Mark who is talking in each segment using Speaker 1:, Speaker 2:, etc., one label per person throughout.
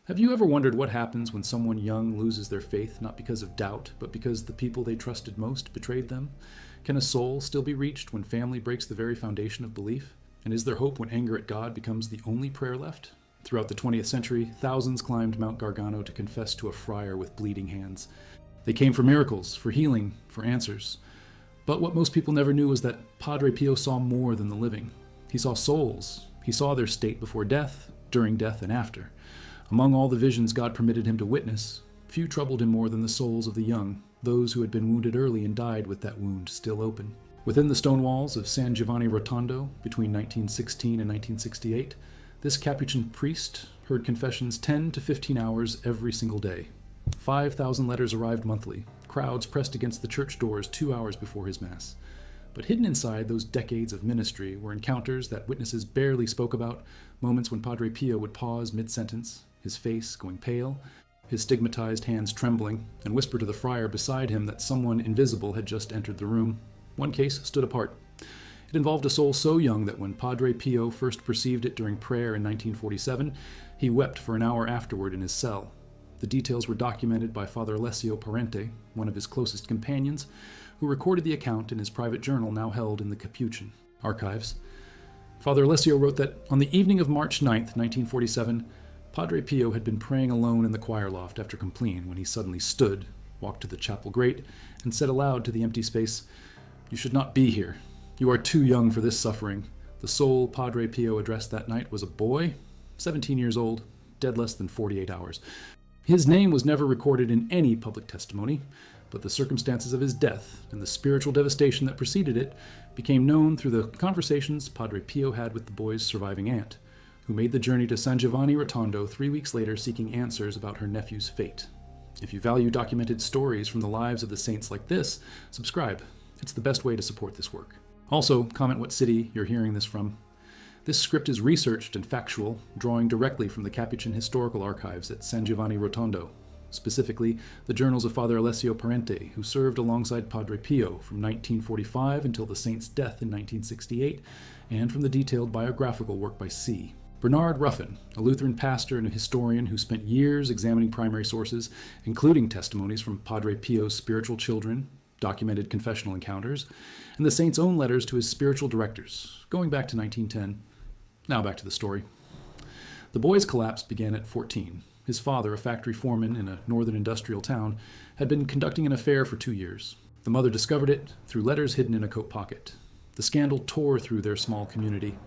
Speaker 1: Have you ever wondered what happens when someone young loses their faith, not because of doubt, but because the people they trusted most betrayed them? Can a soul still be reached when family breaks the very foundation of belief? And is there hope when anger at God becomes the only prayer left? Throughout the 20th century, thousands climbed Mount Gargano to confess to a friar with bleeding hands. They came for miracles, for healing, for answers. But what most people never knew was that Padre Pio saw more than the living. He saw souls. He saw their state before death, during death, and after. Among all the visions God permitted him to witness, few troubled him more than the souls of the young, those who had been wounded early and died with that wound still open. Within the stone walls of San Giovanni Rotondo, between 1916 and 1968, this Capuchin priest heard confessions 10 to 15 hours every single day. 5,000 letters arrived monthly. Crowds pressed against the church doors 2 hours before his Mass. But hidden inside those decades of ministry were encounters that witnesses barely spoke about, moments when Padre Pio would pause mid-sentence, his face going pale, his stigmatized hands trembling, and whisper to the friar beside him that someone invisible had just entered the room. One case stood apart. It involved a soul so young that when Padre Pio first perceived it during prayer in 1947, he wept for an hour afterward in his cell. The details were documented by Father Alessio Parente, one of his closest companions, who recorded the account in his private journal now held in the Capuchin archives. Father Alessio wrote that on the evening of March 9th, 1947, Padre Pio had been praying alone in the choir loft after compline when he suddenly stood, walked to the chapel grate, and said aloud to the empty space, "You should not be here. You are too young for this suffering." The soul Padre Pio addressed that night was a boy, 17 years old, dead less than 48 hours. His name was never recorded in any public testimony, but the circumstances of his death and the spiritual devastation that preceded it became known through the conversations Padre Pio had with the boy's surviving aunt, who made the journey to San Giovanni Rotondo 3 weeks later seeking answers about her nephew's fate. If you value documented stories from the lives of the saints like this, subscribe. It's the best way to support this work. Also, comment what city you're hearing this from. This script is researched and factual, drawing directly from the Capuchin historical archives at San Giovanni Rotondo, specifically the journals of Father Alessio Parente, who served alongside Padre Pio from 1945 until the saint's death in 1968, and from the detailed biographical work by C. Bernard Ruffin, a Lutheran pastor and a historian who spent years examining primary sources, including testimonies from Padre Pio's spiritual children, documented confessional encounters, and the saint's own letters to his spiritual directors, going back to 1910. Now back to the story. The boy's collapse began at 14. His father, a factory foreman in a northern industrial town, had been conducting an affair for 2 years. The mother discovered it through letters hidden in a coat pocket. The scandal tore through their small community.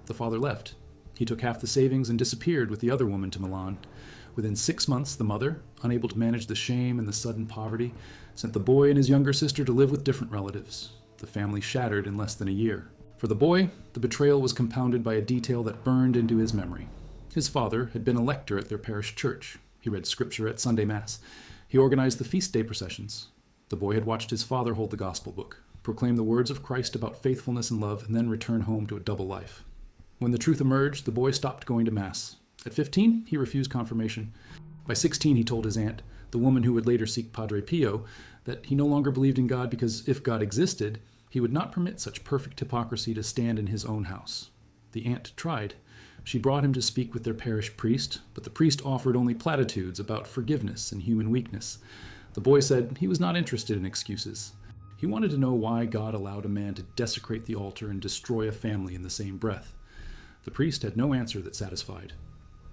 Speaker 1: The father left. He took half the savings and disappeared with the other woman to Milan. Within 6 months, the mother, unable to manage the shame and the sudden poverty, sent the boy and his younger sister to live with different relatives. The family shattered in less than a year. For the boy, the betrayal was compounded by a detail that burned into his memory. His father had been a lector at their parish church. He read scripture at Sunday Mass. He organized the feast day processions. The boy had watched his father hold the gospel book, proclaim the words of Christ about faithfulness and love, and then return home to a double life. When the truth emerged, the boy stopped going to Mass. At 15, he refused confirmation. By 16, he told his aunt, the woman who would later seek Padre Pio, that he no longer believed in God because if God existed, he would not permit such perfect hypocrisy to stand in his own house. The aunt tried. She brought him to speak with their parish priest, but the priest offered only platitudes about forgiveness and human weakness. The boy said he was not interested in excuses. He wanted to know why God allowed a man to desecrate the altar and destroy a family in the same breath. The priest had no answer that satisfied.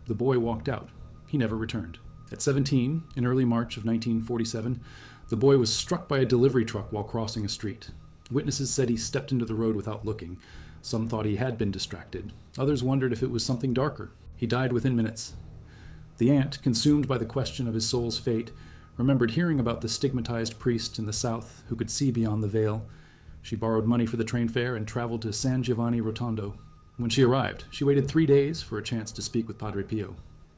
Speaker 1: The boy walked out. He never returned. At 17, in early March of 1947, the boy was struck by a delivery truck while crossing a street. Witnesses said he stepped into the road without looking. Some thought he had been distracted. Others wondered if it was something darker. He died within minutes. The aunt, consumed by the question of his soul's fate, remembered hearing about the stigmatized priest in the south who could see beyond the veil. She borrowed money for the train fare and traveled to San Giovanni Rotondo. When she arrived, she waited 3 days for a chance to speak with Padre Pio.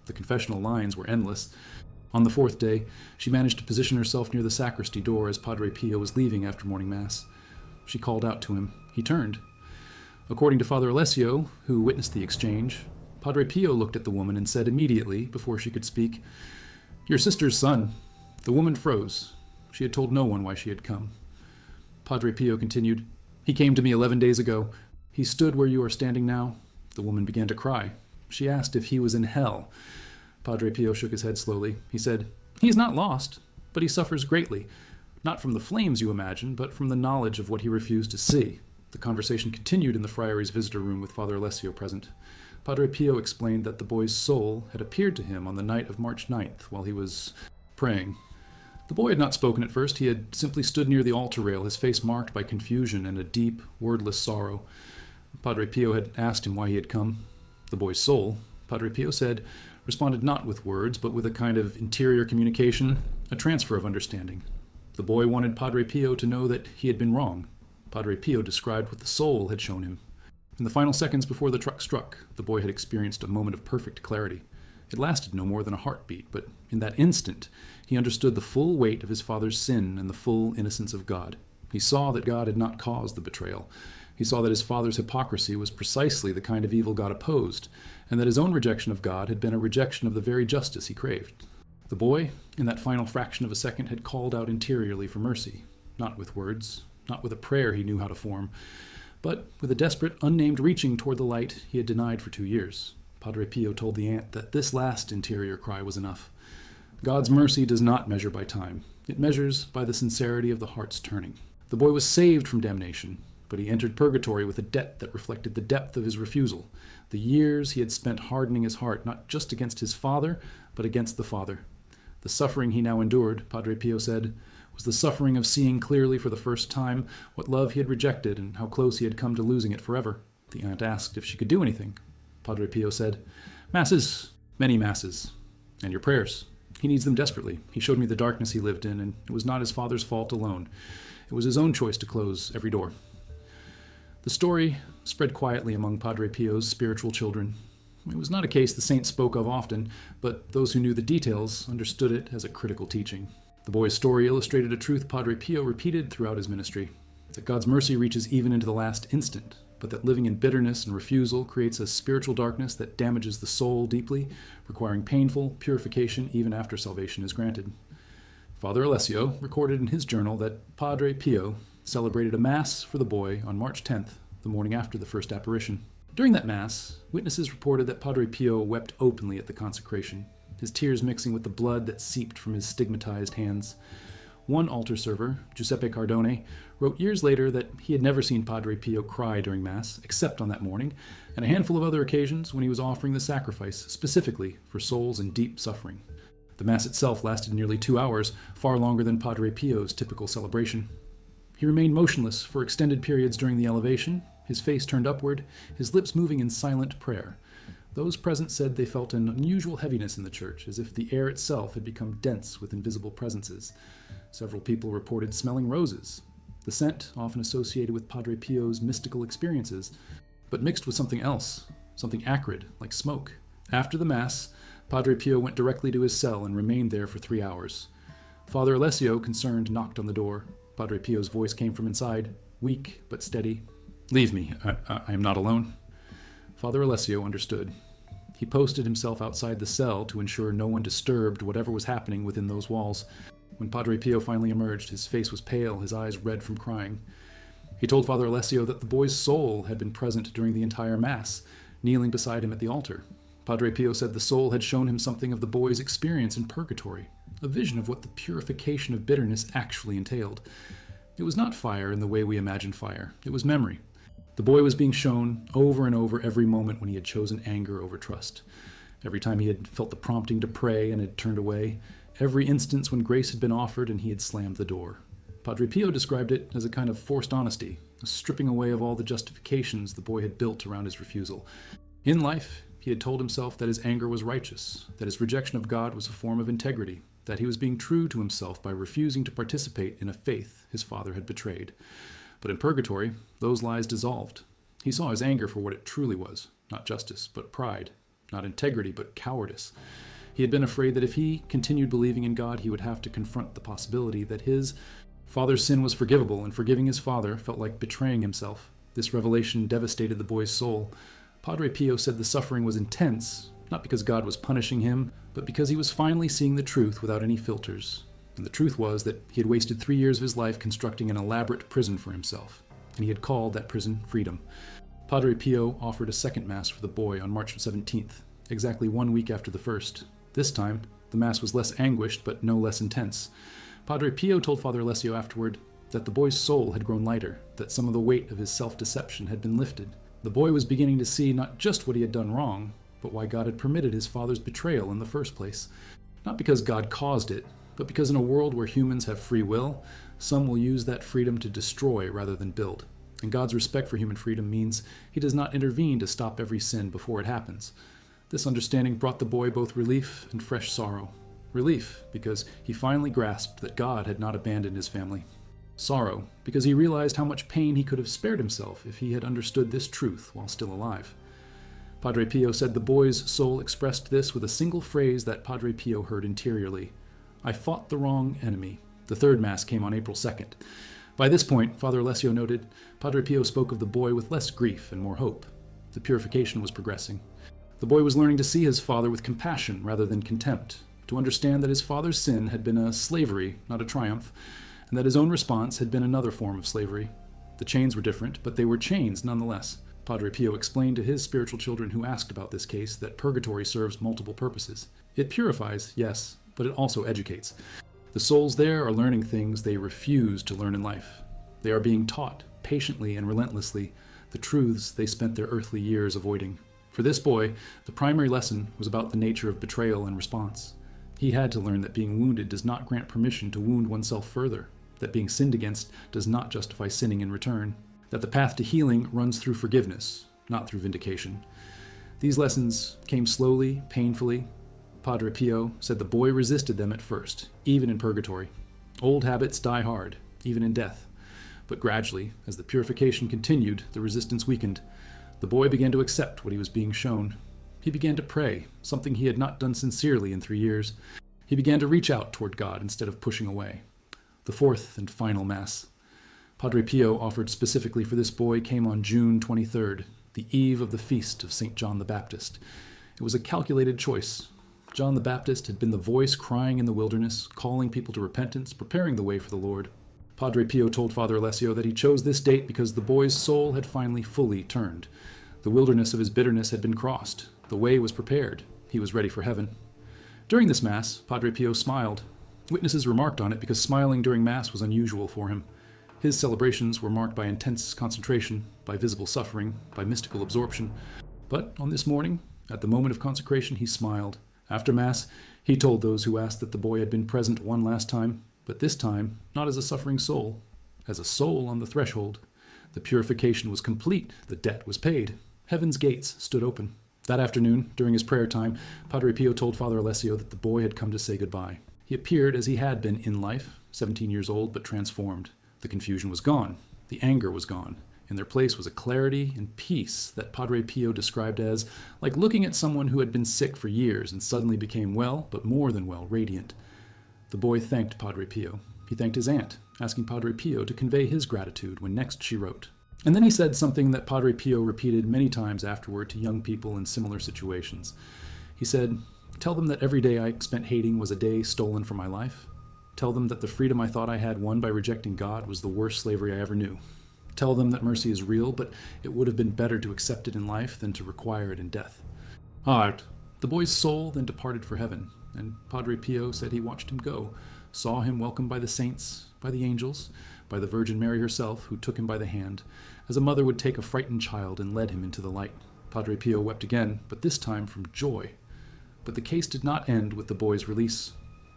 Speaker 1: The confessional lines were endless. On the 4th day, she managed to position herself near the sacristy door as Padre Pio was leaving after morning Mass. She called out to him. He turned. According to Father Alessio, who witnessed the exchange, Padre Pio looked at the woman and said immediately, before she could speak, "Your sister's son." The woman froze. She had told no one why she had come. Padre Pio continued, "He came to me 11 days ago. He stood where you are standing now." The woman began to cry. She asked if he was in hell. Padre Pio shook his head slowly. He said, "He is not lost, but he suffers greatly. Not from the flames you imagine, but from the knowledge of what he refused to see." The conversation continued in the friary's visitor room with Father Alessio present. Padre Pio explained that the boy's soul had appeared to him on the night of March 9th while he was praying. The boy had not spoken at first. He had simply stood near the altar rail, his face marked by confusion and a deep, wordless sorrow. Padre Pio had asked him why he had come. The boy's soul, Padre Pio said, responded not with words, but with a kind of interior communication, a transfer of understanding. The boy wanted Padre Pio to know that he had been wrong. Padre Pio described what the soul had shown him. In the final seconds before the truck struck, the boy had experienced a moment of perfect clarity. It lasted no more than a heartbeat, but in that instant, he understood the full weight of his father's sin and the full innocence of God. He saw that God had not caused the betrayal. He saw that his father's hypocrisy was precisely the kind of evil God opposed, and that his own rejection of God had been a rejection of the very justice he craved. The boy, in that final fraction of a second, had called out interiorly for mercy, not with words, not with a prayer he knew how to form, but with a desperate, unnamed reaching toward the light he had denied for 2 years. Padre Pio told the aunt that this last interior cry was enough. God's mercy does not measure by time. It measures by the sincerity of the heart's turning. The boy was saved from damnation, but he entered purgatory with a debt that reflected the depth of his refusal, the years he had spent hardening his heart, not just against his father, but against the Father. The suffering he now endured, Padre Pio said, was the suffering of seeing clearly for the first time what love he had rejected and how close he had come to losing it forever. The aunt asked if she could do anything. Padre Pio said, "Masses, many masses, and your prayers. He needs them desperately. He showed me the darkness he lived in, and it was not his father's fault alone. It was his own choice to close every door." The story spread quietly among Padre Pio's spiritual children. It was not a case the saint spoke of often, but those who knew the details understood it as a critical teaching. The boy's story illustrated a truth Padre Pio repeated throughout his ministry, that God's mercy reaches even into the last instant, but that living in bitterness and refusal creates a spiritual darkness that damages the soul deeply, requiring painful purification even after salvation is granted. Father Alessio recorded in his journal that Padre Pio celebrated a Mass for the boy on March 10th, the morning after the first apparition. During that Mass, witnesses reported that Padre Pio wept openly at the consecration, his tears mixing with the blood that seeped from his stigmatized hands. One altar server, Giuseppe Cardone, wrote years later that he had never seen Padre Pio cry during Mass, except on that morning, and a handful of other occasions when he was offering the sacrifice specifically for souls in deep suffering. The Mass itself lasted nearly 2 hours, far longer than Padre Pio's typical celebration. He remained motionless for extended periods during the elevation, his face turned upward, his lips moving in silent prayer. Those present said they felt an unusual heaviness in the church, as if the air itself had become dense with invisible presences. Several people reported smelling roses, the scent often associated with Padre Pio's mystical experiences, but mixed with something else, something acrid, like smoke. After the Mass, Padre Pio went directly to his cell and remained there for 3 hours. Father Alessio, concerned, knocked on the door. Padre Pio's voice came from inside, weak but steady. "Leave me. I am not alone." Father Alessio understood. He posted himself outside the cell to ensure no one disturbed whatever was happening within those walls. When Padre Pio finally emerged, his face was pale, his eyes red from crying. He told Father Alessio that the boy's soul had been present during the entire Mass, kneeling beside him at the altar. Padre Pio said the soul had shown him something of the boy's experience in purgatory, a vision of what the purification of bitterness actually entailed. It was not fire in the way we imagine fire. It was memory. The boy was being shown over and over every moment when he had chosen anger over trust, every time he had felt the prompting to pray and had turned away, every instance when grace had been offered and he had slammed the door. Padre Pio described it as a kind of forced honesty, a stripping away of all the justifications the boy had built around his refusal. In life, he had told himself that his anger was righteous, that his rejection of God was a form of integrity, that he was being true to himself by refusing to participate in a faith his father had betrayed. But in purgatory, those lies dissolved. He saw his anger for what it truly was, not justice, but pride, not integrity, but cowardice. He had been afraid that if he continued believing in God, he would have to confront the possibility that his father's sin was forgivable, and forgiving his father felt like betraying himself. This revelation devastated the boy's soul. Padre Pio said the suffering was intense, not because God was punishing him, but because he was finally seeing the truth without any filters. And the truth was that he had wasted 3 years of his life constructing an elaborate prison for himself, and he had called that prison freedom. Padre Pio offered a second Mass for the boy on March 17th, exactly 1 week after the first. This time, the Mass was less anguished, but no less intense. Padre Pio told Father Alessio afterward that the boy's soul had grown lighter, that some of the weight of his self-deception had been lifted. The boy was beginning to see not just what he had done wrong, but why God had permitted his father's betrayal in the first place. Not because God caused it, but because in a world where humans have free will, some will use that freedom to destroy rather than build. And God's respect for human freedom means he does not intervene to stop every sin before it happens. This understanding brought the boy both relief and fresh sorrow. Relief, because he finally grasped that God had not abandoned his family. Sorrow, because he realized how much pain he could have spared himself if he had understood this truth while still alive. Padre Pio said the boy's soul expressed this with a single phrase that Padre Pio heard interiorly: "I fought the wrong enemy." The third Mass came on April 2nd. By this point, Father Alessio noted, Padre Pio spoke of the boy with less grief and more hope. The purification was progressing. The boy was learning to see his father with compassion rather than contempt, to understand that his father's sin had been a slavery, not a triumph, and that his own response had been another form of slavery. The chains were different, but they were chains nonetheless. Padre Pio explained to his spiritual children who asked about this case that purgatory serves multiple purposes. It purifies, yes, but it also educates. The souls there are learning things they refuse to learn in life. They are being taught, patiently and relentlessly, the truths they spent their earthly years avoiding. For this boy, the primary lesson was about the nature of betrayal and response. He had to learn that being wounded does not grant permission to wound oneself further, that being sinned against does not justify sinning in return, that the path to healing runs through forgiveness, not through vindication. These lessons came slowly, painfully. Padre Pio said the boy resisted them at first, even in purgatory. Old habits die hard, even in death. But gradually, as the purification continued, the resistance weakened. The boy began to accept what he was being shown. He began to pray, something he had not done sincerely in 3 years. He began to reach out toward God instead of pushing away. The fourth and final Mass. Padre Pio offered specifically for this boy came on June 23rd, the eve of the feast of St. John the Baptist. It was a calculated choice. John the Baptist had been the voice crying in the wilderness, calling people to repentance, preparing the way for the Lord. Padre Pio told Father Alessio that he chose this date because the boy's soul had finally fully turned. The wilderness of his bitterness had been crossed. The way was prepared. He was ready for heaven. During this Mass, Padre Pio smiled. Witnesses remarked on it because smiling during Mass was unusual for him. His celebrations were marked by intense concentration, by visible suffering, by mystical absorption. But on this morning, at the moment of consecration, he smiled. After Mass, he told those who asked that the boy had been present one last time, but this time not as a suffering soul, as a soul on the threshold. The purification was complete, the debt was paid. Heaven's gates stood open. That afternoon, during his prayer time, Padre Pio told Father Alessio that the boy had come to say goodbye. He appeared as he had been in life, 17 years old but transformed. The confusion was gone. The anger was gone. In their place was a clarity and peace that Padre Pio described as like looking at someone who had been sick for years and suddenly became well, but more than well, radiant. The boy thanked Padre Pio. He thanked his aunt, asking Padre Pio to convey his gratitude when next she wrote. And then he said something that Padre Pio repeated many times afterward to young people in similar situations. He said, "Tell them that every day I spent hating was a day stolen from my life. Tell them that the freedom I thought I had won by rejecting God was the worst slavery I ever knew. Tell them that mercy is real, but it would have been better to accept it in life than to require it in death." The boy's soul then departed for heaven, and Padre Pio said he watched him go, saw him welcomed by the saints, by the angels, by the Virgin Mary herself, who took him by the hand, as a mother would take a frightened child and led him into the light. Padre Pio wept again, but this time from joy. But the case did not end with the boy's release.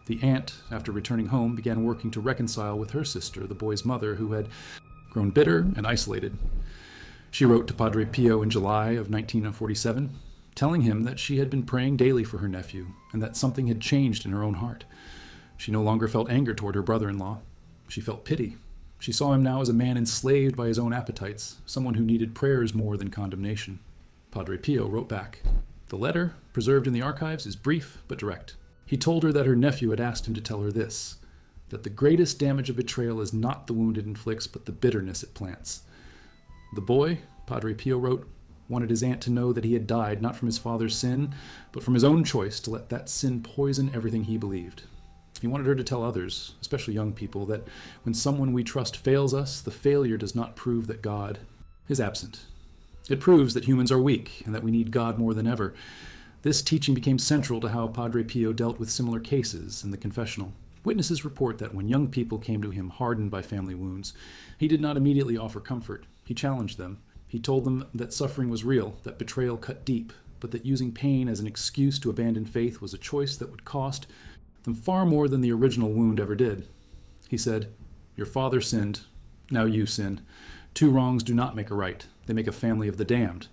Speaker 1: The aunt, after returning home, began working to reconcile with her sister, the boy's mother, who had grown bitter and isolated. She wrote to Padre Pio in July of 1947, telling him that she had been praying daily for her nephew and that something had changed in her own heart. She no longer felt anger toward her brother-in-law. She felt pity. She saw him now as a man enslaved by his own appetites, someone who needed prayers more than condemnation. Padre Pio wrote back. The letter, preserved in the archives, is brief but direct. He told her that her nephew had asked him to tell her this, that the greatest damage of betrayal is not the wound it inflicts, but the bitterness it plants. The boy, Padre Pio wrote, wanted his aunt to know that he had died not from his father's sin, but from his own choice to let that sin poison everything he believed. He wanted her to tell others, especially young people, that when someone we trust fails us, the failure does not prove that God is absent. It proves that humans are weak and that we need God more than ever. This teaching became central to how Padre Pio dealt with similar cases in the confessional. Witnesses report that when young people came to him hardened by family wounds, he did not immediately offer comfort. He challenged them. He told them that suffering was real, that betrayal cut deep, but that using pain as an excuse to abandon faith was a choice that would cost them far more than the original wound ever did. He said, "Your father sinned, now you sin. Two wrongs do not make a right. They make a family of the damned."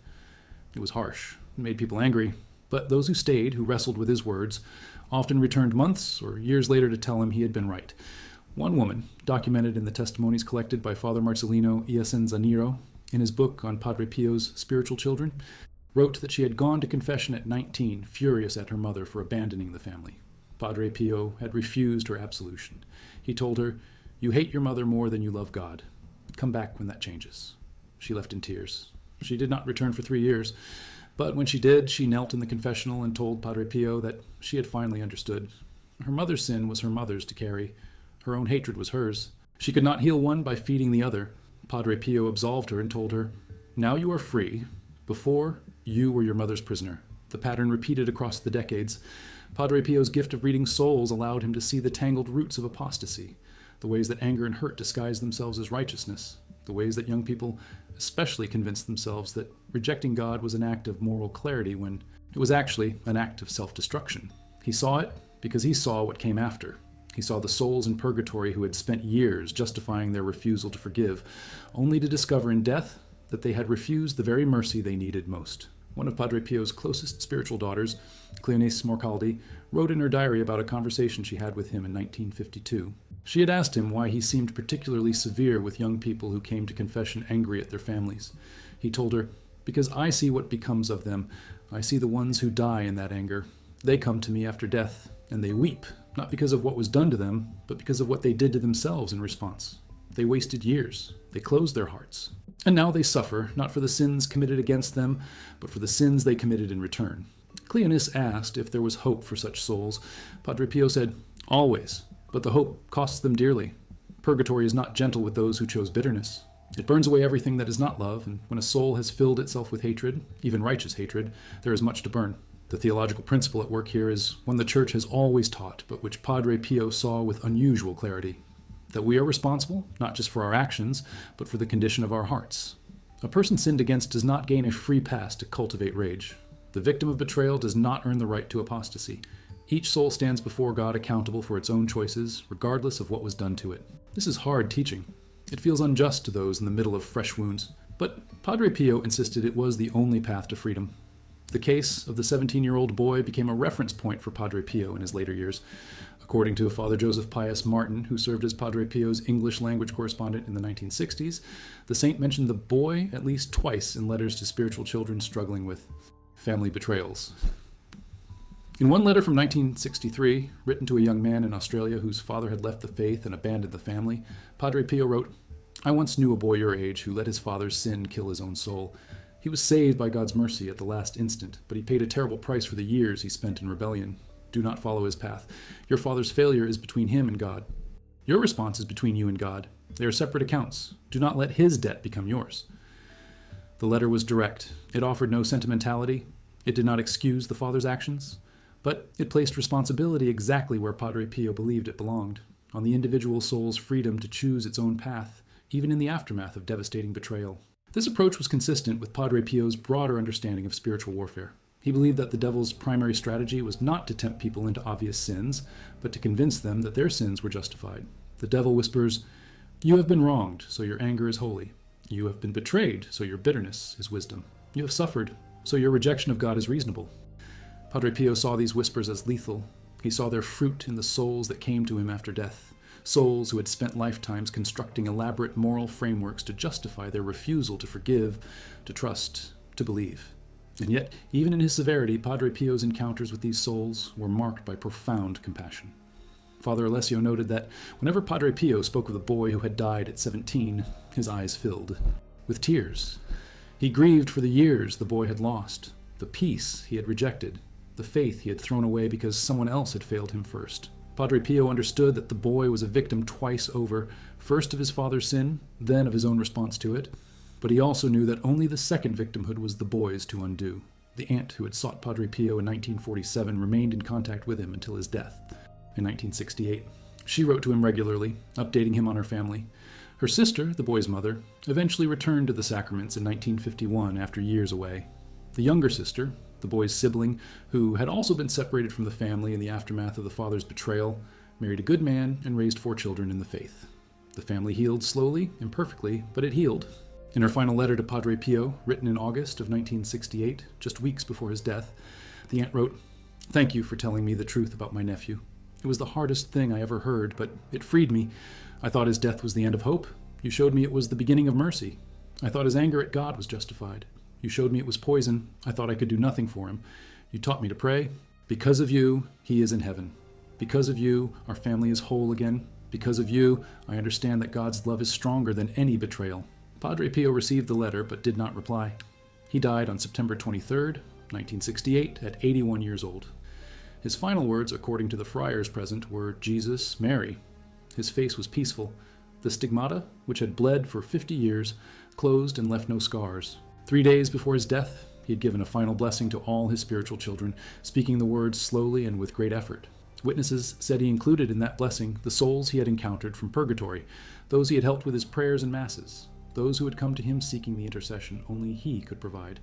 Speaker 1: It was harsh. It made people angry. But those who stayed, who wrestled with his words, often returned months or years later to tell him he had been right. One woman, documented in the testimonies collected by Father Marcelino Iacenzaniro in his book on Padre Pio's spiritual children, wrote that she had gone to confession at 19, furious at her mother for abandoning the family. Padre Pio had refused her absolution. He told her, "You hate your mother more than you love God. Come back when that changes." She left in tears. She did not return for 3 years. But when she did, she knelt in the confessional and told Padre Pio that she had finally understood. Her mother's sin was her mother's to carry. Her own hatred was hers. She could not heal one by feeding the other. Padre Pio absolved her and told her, "Now you are free. Before, you were your mother's prisoner." The pattern repeated across the decades. Padre Pio's gift of reading souls allowed him to see the tangled roots of apostasy, the ways that anger and hurt disguise themselves as righteousness, the ways that young people especially convinced themselves that rejecting God was an act of moral clarity when it was actually an act of self-destruction. He saw it because he saw what came after. He saw the souls in purgatory who had spent years justifying their refusal to forgive, only to discover in death that they had refused the very mercy they needed most. One of Padre Pio's closest spiritual daughters, Cleonice Morcaldi, wrote in her diary about a conversation she had with him in 1952. She had asked him why he seemed particularly severe with young people who came to confession angry at their families. He told her, "Because I see what becomes of them. I see the ones who die in that anger. They come to me after death, and they weep, not because of what was done to them, but because of what they did to themselves in response. They wasted years. They closed their hearts. And now they suffer, not for the sins committed against them, but for the sins they committed in return." Cleonice asked if there was hope for such souls. Padre Pio said, "Always, but the hope costs them dearly. Purgatory is not gentle with those who chose bitterness. It burns away everything that is not love, and when a soul has filled itself with hatred, even righteous hatred, there is much to burn." The theological principle at work here is one the Church has always taught, but which Padre Pio saw with unusual clarity: that we are responsible, not just for our actions, but for the condition of our hearts. A person sinned against does not gain a free pass to cultivate rage. The victim of betrayal does not earn the right to apostasy. Each soul stands before God accountable for its own choices, regardless of what was done to it. This is hard teaching. It feels unjust to those in the middle of fresh wounds. But Padre Pio insisted it was the only path to freedom. The case of the 17-year-old boy became a reference point for Padre Pio in his later years. According to Father Joseph Pius Martin, who served as Padre Pio's English language correspondent in the 1960s, the saint mentioned the boy at least twice in letters to spiritual children struggling with family betrayals. In one letter from 1963, written to a young man in Australia whose father had left the faith and abandoned the family, Padre Pio wrote, "I once knew a boy your age who let his father's sin kill his own soul. He was saved by God's mercy at the last instant, but he paid a terrible price for the years he spent in rebellion. Do not follow his path. Your father's failure is between him and God. Your response is between you and God. They are separate accounts. Do not let his debt become yours." The letter was direct. It offered no sentimentality. It did not excuse the father's actions. But it placed responsibility exactly where Padre Pio believed it belonged, on the individual soul's freedom to choose its own path, even in the aftermath of devastating betrayal. This approach was consistent with Padre Pio's broader understanding of spiritual warfare. He believed that the devil's primary strategy was not to tempt people into obvious sins, but to convince them that their sins were justified. The devil whispers, "You have been wronged, so your anger is holy. You have been betrayed, so your bitterness is wisdom. You have suffered, so your rejection of God is reasonable." Padre Pio saw these whispers as lethal. He saw their fruit in the souls that came to him after death, souls who had spent lifetimes constructing elaborate moral frameworks to justify their refusal to forgive, to trust, to believe. And yet, even in his severity, Padre Pio's encounters with these souls were marked by profound compassion. Father Alessio noted that whenever Padre Pio spoke of the boy who had died at 17, his eyes filled with tears. He grieved for the years the boy had lost, the peace he had rejected, the faith he had thrown away because someone else had failed him first. Padre Pio understood that the boy was a victim twice over, first of his father's sin, then of his own response to it, but he also knew that only the second victimhood was the boy's to undo. The aunt who had sought Padre Pio in 1947 remained in contact with him until his death in 1968. She wrote to him regularly, updating him on her family. Her sister, the boy's mother, eventually returned to the sacraments in 1951 after years away. The younger sister, the boy's sibling, who had also been separated from the family in the aftermath of the father's betrayal, married a good man and raised 4 children in the faith. The family healed slowly, imperfectly, but it healed. In her final letter to Padre Pio, written in August of 1968, just weeks before his death, the aunt wrote, "Thank you for telling me the truth about my nephew. It was the hardest thing I ever heard, but it freed me. I thought his death was the end of hope. You showed me it was the beginning of mercy. I thought his anger at God was justified. You showed me it was poison. I thought I could do nothing for him. You taught me to pray. Because of you, he is in heaven. Because of you, our family is whole again. Because of you, I understand that God's love is stronger than any betrayal." Padre Pio received the letter but did not reply. He died on September 23, 1968, at 81 years old. His final words, according to the friars present, were Jesus, Mary. His face was peaceful. The stigmata, which had bled for 50 years, closed and left no scars. 3 days before his death, he had given a final blessing to all his spiritual children, speaking the words slowly and with great effort. Witnesses said he included in that blessing the souls he had encountered from purgatory, those he had helped with his prayers and masses, those who had come to him seeking the intercession only he could provide.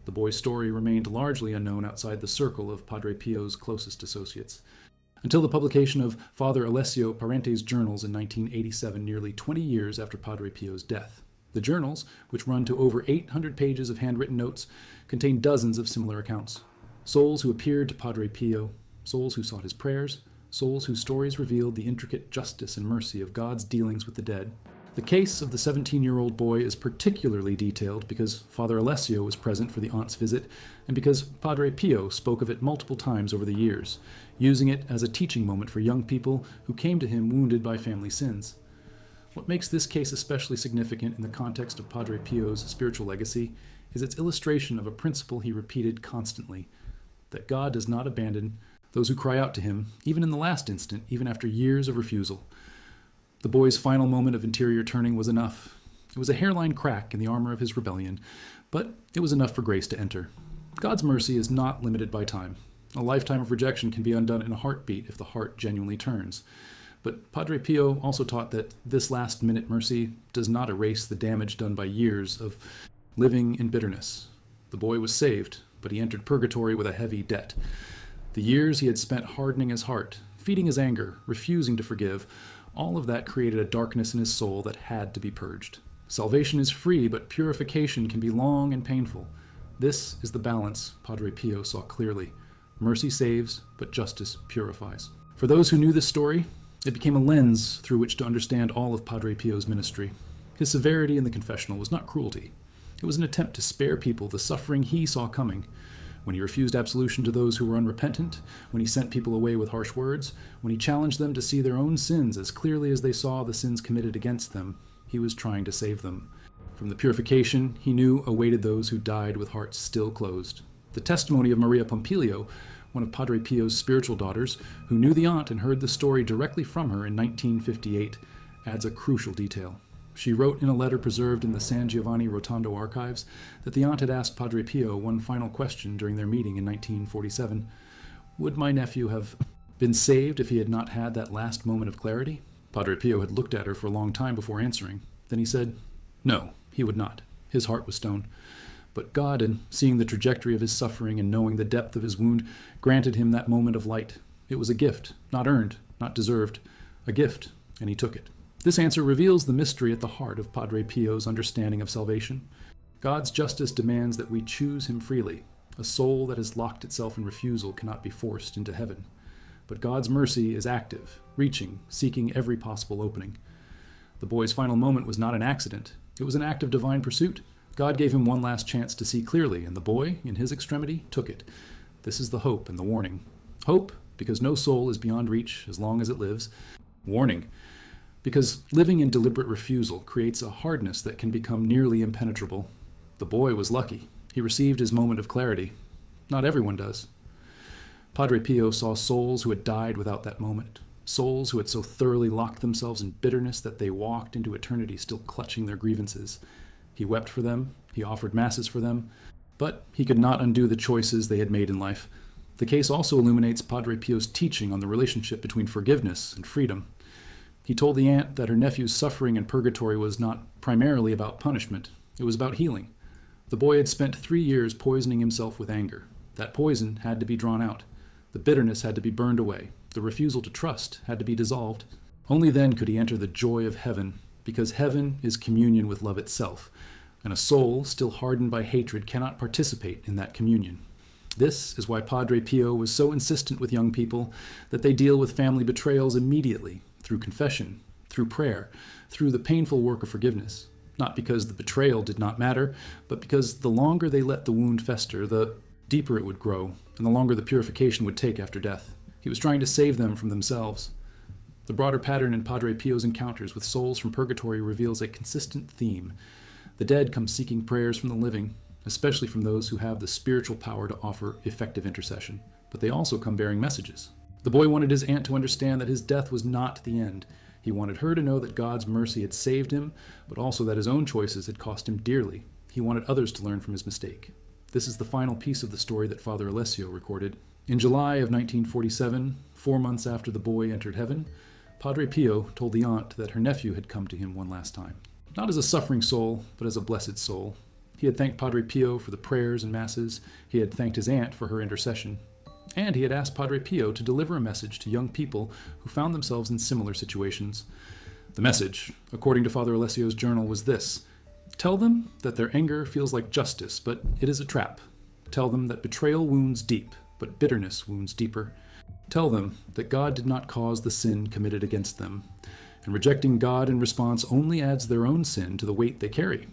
Speaker 1: The boy's story remained largely unknown outside the circle of Padre Pio's closest associates, until the publication of Father Alessio Parente's journals in 1987, nearly 20 years after Padre Pio's death. The journals, which run to over 800 pages of handwritten notes, contain dozens of similar accounts. Souls who appeared to Padre Pio, souls who sought his prayers, souls whose stories revealed the intricate justice and mercy of God's dealings with the dead. The case of the 17-year-old boy is particularly detailed because Father Alessio was present for the aunt's visit and because Padre Pio spoke of it multiple times over the years, using it as a teaching moment for young people who came to him wounded by family sins. What makes this case especially significant in the context of Padre Pio's spiritual legacy is its illustration of a principle he repeated constantly, that God does not abandon those who cry out to him, even in the last instant, even after years of refusal. The boy's final moment of interior turning was enough. It was a hairline crack in the armor of his rebellion, but it was enough for grace to enter. God's mercy is not limited by time. A lifetime of rejection can be undone in a heartbeat if the heart genuinely turns. But Padre Pio also taught that this last-minute mercy does not erase the damage done by years of living in bitterness. The boy was saved, but he entered purgatory with a heavy debt. The years he had spent hardening his heart, feeding his anger, refusing to forgive, all of that created a darkness in his soul that had to be purged. Salvation is free, but purification can be long and painful. This is the balance Padre Pio saw clearly. Mercy saves, but justice purifies. For those who knew this story, it became a lens through which to understand all of Padre Pio's ministry. His severity in the confessional was not cruelty. It was an attempt to spare people the suffering he saw coming. When he refused absolution to those who were unrepentant, when he sent people away with harsh words, when he challenged them to see their own sins as clearly as they saw the sins committed against them, he was trying to save them. From the purification he knew awaited those who died with hearts still closed. The testimony of Maria Pompilio, one of Padre Pio's spiritual daughters, who knew the aunt and heard the story directly from her in 1958, adds a crucial detail. She wrote in a letter preserved in the San Giovanni Rotondo archives that the aunt had asked Padre Pio one final question during their meeting in 1947. Would my nephew have been saved if he had not had that last moment of clarity? Padre Pio had looked at her for a long time before answering. Then he said, no, he would not. His heart was stone. But God, in seeing the trajectory of his suffering and knowing the depth of his wound, granted him that moment of light. It was a gift, not earned, not deserved, a gift, and he took it. This answer reveals the mystery at the heart of Padre Pio's understanding of salvation. God's justice demands that we choose him freely. A soul that has locked itself in refusal cannot be forced into heaven. But God's mercy is active, reaching, seeking every possible opening. The boy's final moment was not an accident. It was an act of divine pursuit. God gave him one last chance to see clearly, and the boy, in his extremity, took it. This is the hope and the warning. Hope, because no soul is beyond reach as long as it lives. Warning, because living in deliberate refusal creates a hardness that can become nearly impenetrable. The boy was lucky. He received his moment of clarity. Not everyone does. Padre Pio saw souls who had died without that moment, souls who had so thoroughly locked themselves in bitterness that they walked into eternity still clutching their grievances. He wept for them, he offered masses for them, But he could not undo the choices they had made in life. The case also illuminates Padre Pio's teaching on the relationship between forgiveness and freedom. He told the aunt that her nephew's suffering in purgatory was not primarily about punishment. It was about healing. The boy had spent 3 years poisoning himself with anger. That poison had to be drawn out. The bitterness had to be burned away. The refusal to trust had to be dissolved. Only then could he enter the joy of heaven, because heaven is communion with love itself, and a soul still hardened by hatred cannot participate in that communion. This is why Padre Pio was so insistent with young people that they deal with family betrayals immediately, through confession, through prayer, through the painful work of forgiveness. Not because the betrayal did not matter, but because the longer they let the wound fester, the deeper it would grow, and the longer the purification would take after death. He was trying to save them from themselves. The broader pattern in Padre Pio's encounters with souls from purgatory reveals a consistent theme. The dead come seeking prayers from the living, especially from those who have the spiritual power to offer effective intercession. But they also come bearing messages. The boy wanted his aunt to understand that his death was not the end. He wanted her to know that God's mercy had saved him, but also that his own choices had cost him dearly. He wanted others to learn from his mistake. This is the final piece of the story that Father Alessio recorded. In July of 1947, 4 months after the boy entered heaven, Padre Pio told the aunt that her nephew had come to him one last time. Not as a suffering soul, but as a blessed soul. He had thanked Padre Pio for the prayers and masses. He had thanked his aunt for her intercession. And he had asked Padre Pio to deliver a message to young people who found themselves in similar situations. The message, according to Father Alessio's journal, was this: tell them that their anger feels like justice, but it is a trap. Tell them that betrayal wounds deep, but bitterness wounds deeper. Tell them that God did not cause the sin committed against them, and rejecting God in response only adds their own sin to the weight they carry.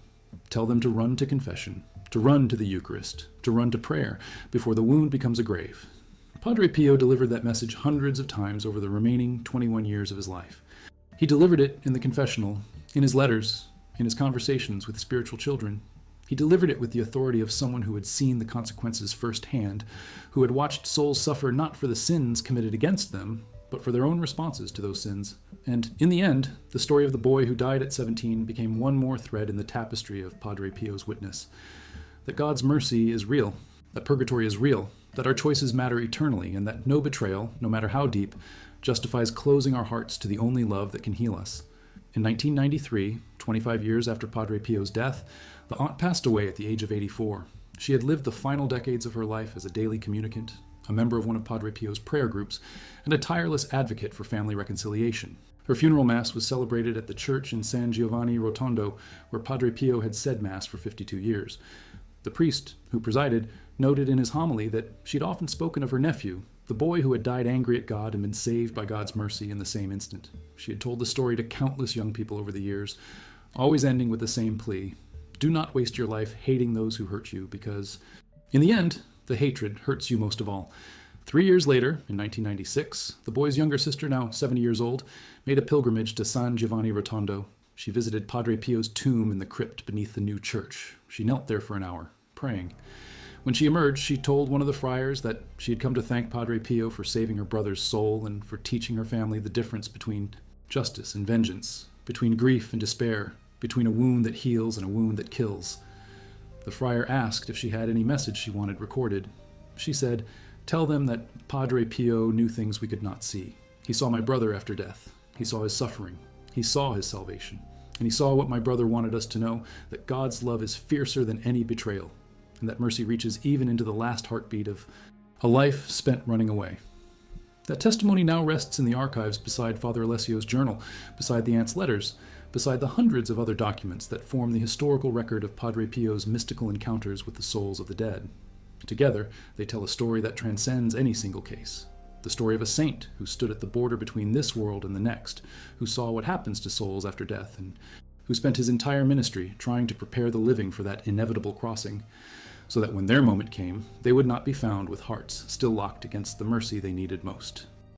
Speaker 1: Tell them to run to confession, to run to the Eucharist, to run to prayer before the wound becomes a grave. Padre Pio delivered that message hundreds of times over the remaining 21 years of his life. He delivered it in the confessional, in his letters, in his conversations with spiritual children. He delivered it with the authority of someone who had seen the consequences firsthand, who had watched souls suffer not for the sins committed against them, but for their own responses to those sins. And in the end, the story of the boy who died at 17 became one more thread in the tapestry of Padre Pio's witness. That God's mercy is real, that purgatory is real, that our choices matter eternally, and that no betrayal, no matter how deep, justifies closing our hearts to the only love that can heal us. In 1993, 25 years after Padre Pio's death, the aunt passed away at the age of 84. She had lived the final decades of her life as a daily communicant, a member of one of Padre Pio's prayer groups, and a tireless advocate for family reconciliation. Her funeral mass was celebrated at the church in San Giovanni Rotondo, where Padre Pio had said mass for 52 years. The priest, who presided, noted in his homily that she'd often spoken of her nephew, the boy who had died angry at God and been saved by God's mercy in the same instant. She had told the story to countless young people over the years, always ending with the same plea: do not waste your life hating those who hurt you, because, in the end, the hatred hurts you most of all. 3 years later, in 1996, the boy's younger sister, now 70 years old, made a pilgrimage to San Giovanni Rotondo. She visited Padre Pio's tomb in the crypt beneath the new church. She knelt there for an hour, praying. When she emerged, she told one of the friars that she had come to thank Padre Pio for saving her brother's soul and for teaching her family the difference between justice and vengeance, between grief and despair, between a wound that heals and a wound that kills. The friar asked if she had any message she wanted recorded. She said, tell them that Padre Pio knew things we could not see. He saw my brother after death. He saw his suffering. He saw his salvation. And he saw what my brother wanted us to know, that God's love is fiercer than any betrayal, and that mercy reaches even into the last heartbeat of a life spent running away. That testimony now rests in the archives beside Father Alessio's journal, beside the aunt's letters, beside the hundreds of other documents that form the historical record of Padre Pio's mystical encounters with the souls of the dead. Together, they tell a story that transcends any single case. The story of a saint who stood at the border between this world and the next, who saw what happens to souls after death, and who spent his entire ministry trying to prepare the living for that inevitable crossing, so that when their moment came, they would not be found with hearts still locked against the mercy they needed most.